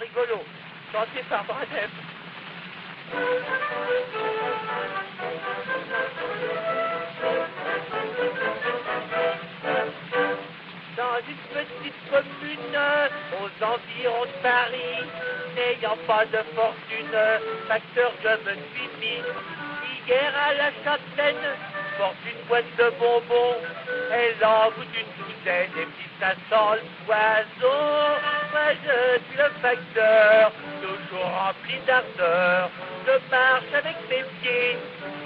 rigolo, chanté par Bradem. Dans une petite commune aux environs de Paris, n'ayant pas de fortune, facteur je me suis mis. Hier à la châtelaine, porte une boîte de bonbons, elle en goûte une douzaine, et puis ça sent l'oiseau. Moi je suis le facteur, toujours rempli d'ardeur. Je marche avec mes pieds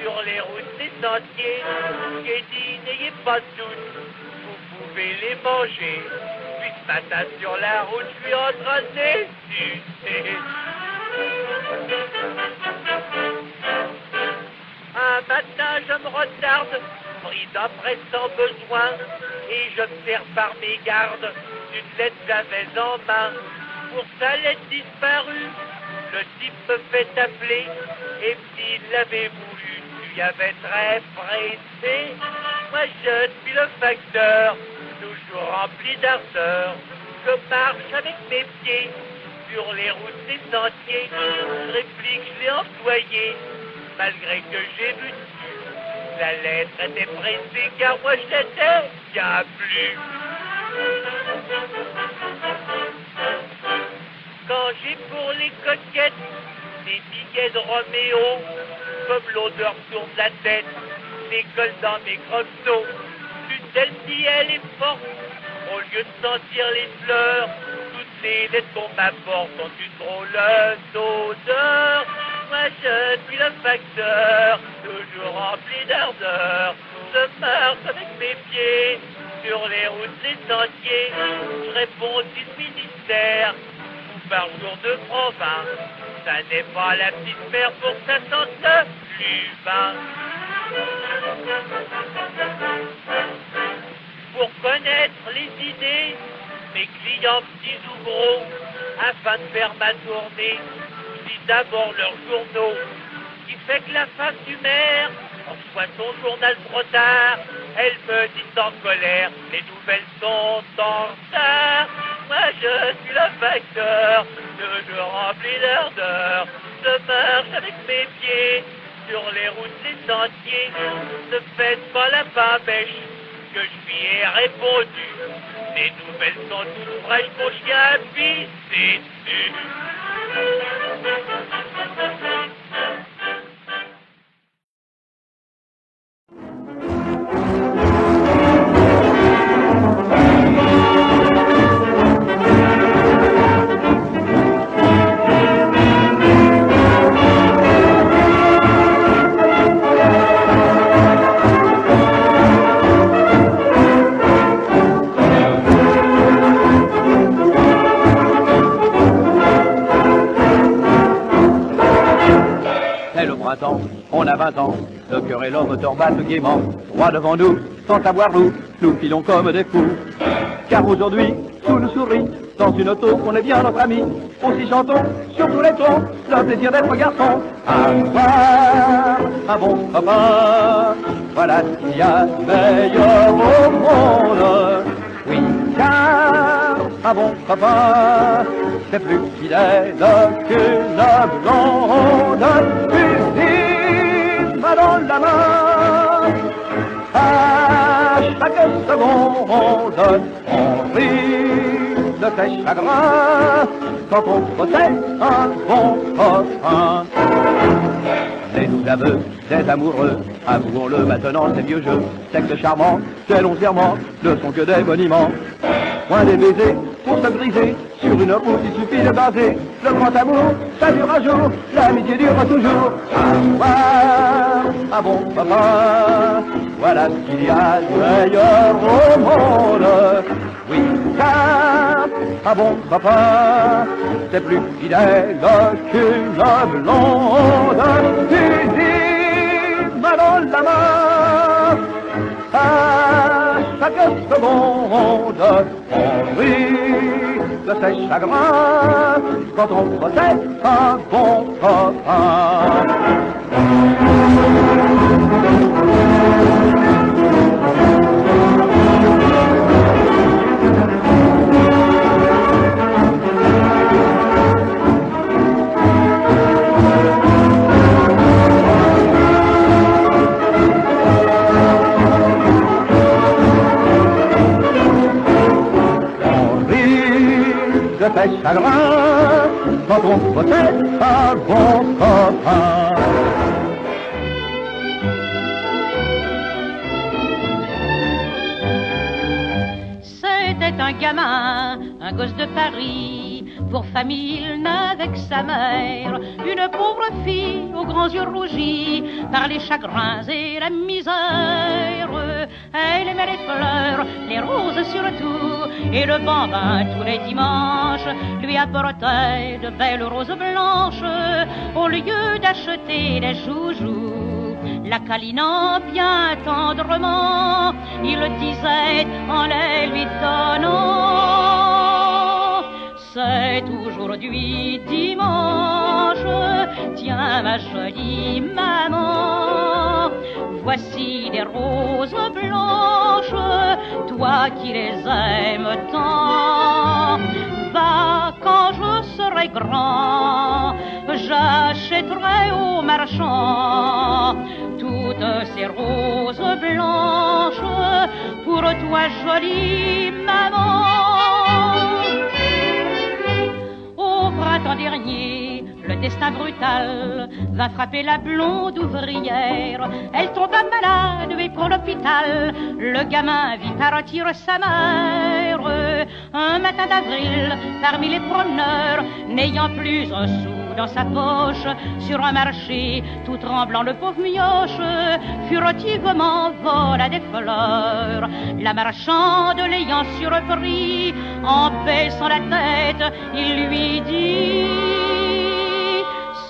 sur les routes des sentiers. J'ai dit n'ayez pas de doute, vous pouvez les manger. Puis ce matin sur la route, je suis en train de les sucer. Un matin, je me retarde, pris d'un pressant besoin, et je me sers par mes gardes d'une lettre que j'avais en main. Pour sa lettre disparue, le type me fait appeler, et s'il l'avait voulu, tu y avais très pressé. Moi je suis le facteur, toujours rempli d'ardeur. Je marche avec mes pieds sur les routes des sentiers. Je réplique, je l'ai employé, malgré que j'ai vu dessus. La lettre était pressée car moi je l'étais bien plus. Quand j'ai pour les coquettes des billets de Roméo, comme l'odeur tourne la tête, décolle dans mes crotteaux. L'une d'elles-ci, elle est forte, au lieu de sentir les fleurs, toutes les lettres qu'on m'apporte ont une drôle d'odeur. Moi je suis le facteur, toujours rempli d'ardeur. Je marche avec mes pieds sur les routes des sentiers. Je réponds au ministère, ou par jour de province. Ça n'est pas la petite mère pour que ça sente le plus fin. Pour connaître les idées, mes clients petits ou gros, afin de faire ma tournée, d'abord leurs journaux, qui fait que la femme du maire reçoit son journal trop tard. Elle me dit en colère, les nouvelles sont en retard. Moi je suis le facteur, toujours rempli d'ardeur. Je marche avec mes pieds sur les routes des sentiers. Ne faites pas la bêche, que je lui ai répondu. Les nouvelles sont toutes fraîches, mon chien a pissé dessus. On a 20 ans, le cœur et l'homme battent gaiement, droit devant nous, sans savoir où, nous filons comme des fous. Car aujourd'hui, tout nous sourit, dans une auto, on est bien notre ami. Aussi chantons sur tous les tons, le plaisir d'être garçon. Avoir un bon papa, voilà ce qu'il y a de meilleur au monde. Oui, car un bon papa, c'est plus fidèle qu'une blonde. Main dans la main, à chaque seconde, on rit de ses chagrins quand on possède un bon copain. C'est nous l'aveu des amoureux, avouons-le maintenant, ces vieux jeux, sexe charmant, ces longs serments ne sont que des monuments. Moins des baisers pour se briser, sur une route il suffit de baser. Le grand amour, ça dure un jour, l'amitié dure toujours. Avoir un bon papa, voilà ce qu'il y a de meilleur au monde. Oui, car un bon papa, c'est plus fidèle qu'une blonde. Fusil, main dans la main, à chaque seconde, on rit de ses chagrins quand on possède un bon copain. de tes chagrins quand on possède un bon copain. C'était un gamin, un gosse de Paris. Pour famille, il n'avait que sa mère, une pauvre fille aux grands yeux rougis par les chagrins et la misère. Elle aimait les fleurs, les roses surtout, et le bambin tous les dimanches lui apportait de belles roses blanches au lieu d'acheter des joujoux. La câlinant bien tendrement, il disait en les lui donnant: c'est aujourd'hui dimanche, tiens ma jolie maman, voici des roses blanches, toi qui les aimes tant. Va, quand je serai grand, j'achèterai au marchand toutes ces roses blanches pour toi jolie maman. Au printemps dernier, le destin brutal va frapper la blonde ouvrière. Elle tomba malade et pour l'hôpital, le gamin vit partir sa mère. Un matin d'avril, parmi les promeneurs, n'ayant plus un sou dans sa poche, sur un marché, tout tremblant, le pauvre mioche furtivement vola des fleurs. La marchande l'ayant surpris, en baissant la tête, il lui dit: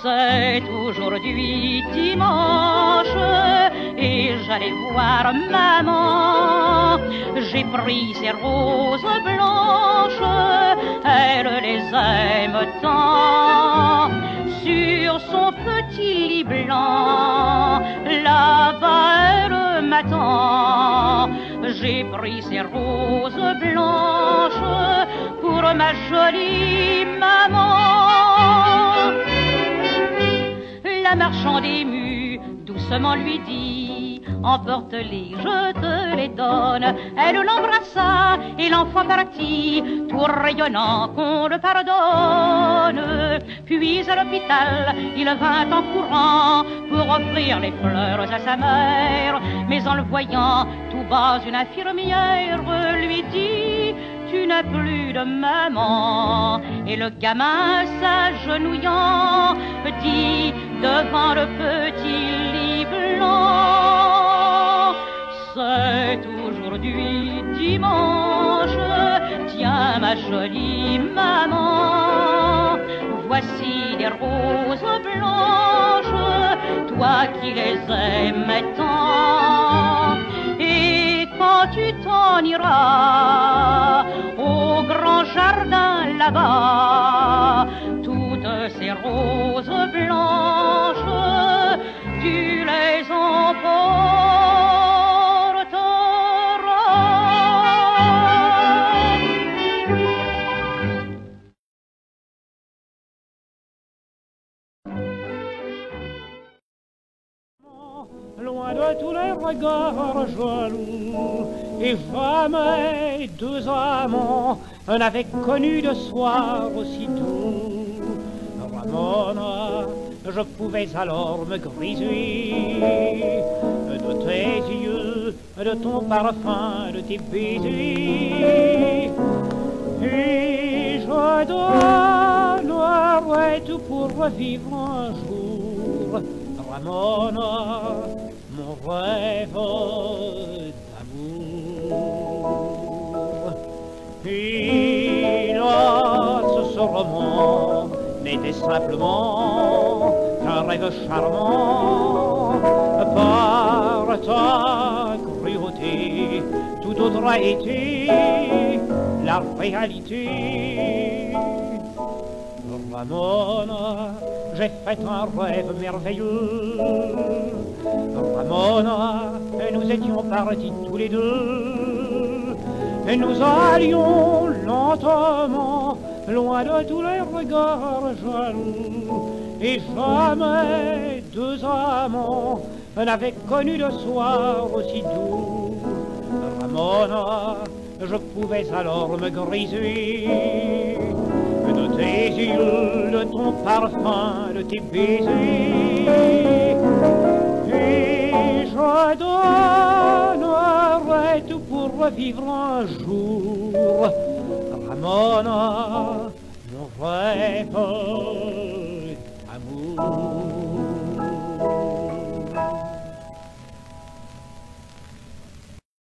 c'est aujourd'hui dimanche et j'allais voir maman. J'ai pris ces roses blanches, elle les aime tant. Sur son petit lit blanc, là-bas elle m'attend. J'ai pris ces roses blanches pour ma jolie maman. La marchande émue doucement lui dit: emporte-les, je te les donne. Elle l'embrassa et l'enfant partit, tout rayonnant qu'on le pardonne. Puis à l'hôpital, il vint en courant pour offrir les fleurs à sa mère. Mais en le voyant tout bas, une infirmière lui dit: tu n'as plus de maman. Et le gamin s'agenouillant dit devant le petit lit blanc: c'est aujourd'hui dimanche, tiens ma jolie maman, voici des roses blanches, toi qui les aimes tant. Et quand tu t'en iras au grand jardin là-bas, toutes ces roses blanches, tu les emporteras. Loin de tous les regards jaloux, et jamais deux amants n'avaient connu de soir aussi doux. Ramona, je pouvais alors me griser de tes yeux, de ton parfum, de tes baisers. Et je donnerais tout pour revivre un jour, Ramona, mon rêve d'amour. Hélas, ce roman n'était simplement qu'un rêve charmant. Par ta cruauté, tout autre a été la réalité. Ramona, j'ai fait un rêve merveilleux. Ramona, nous étions partis tous les deux, et nous allions lentement, loin de tous les regards jaloux. Et jamais deux amants n'avaient connu de soir aussi doux. Ramona, je pouvais alors me griser de tes yeux, de ton parfum, de tes baisers. Et je donnerai tout pour revivre un jour, Ramona, mon rêve.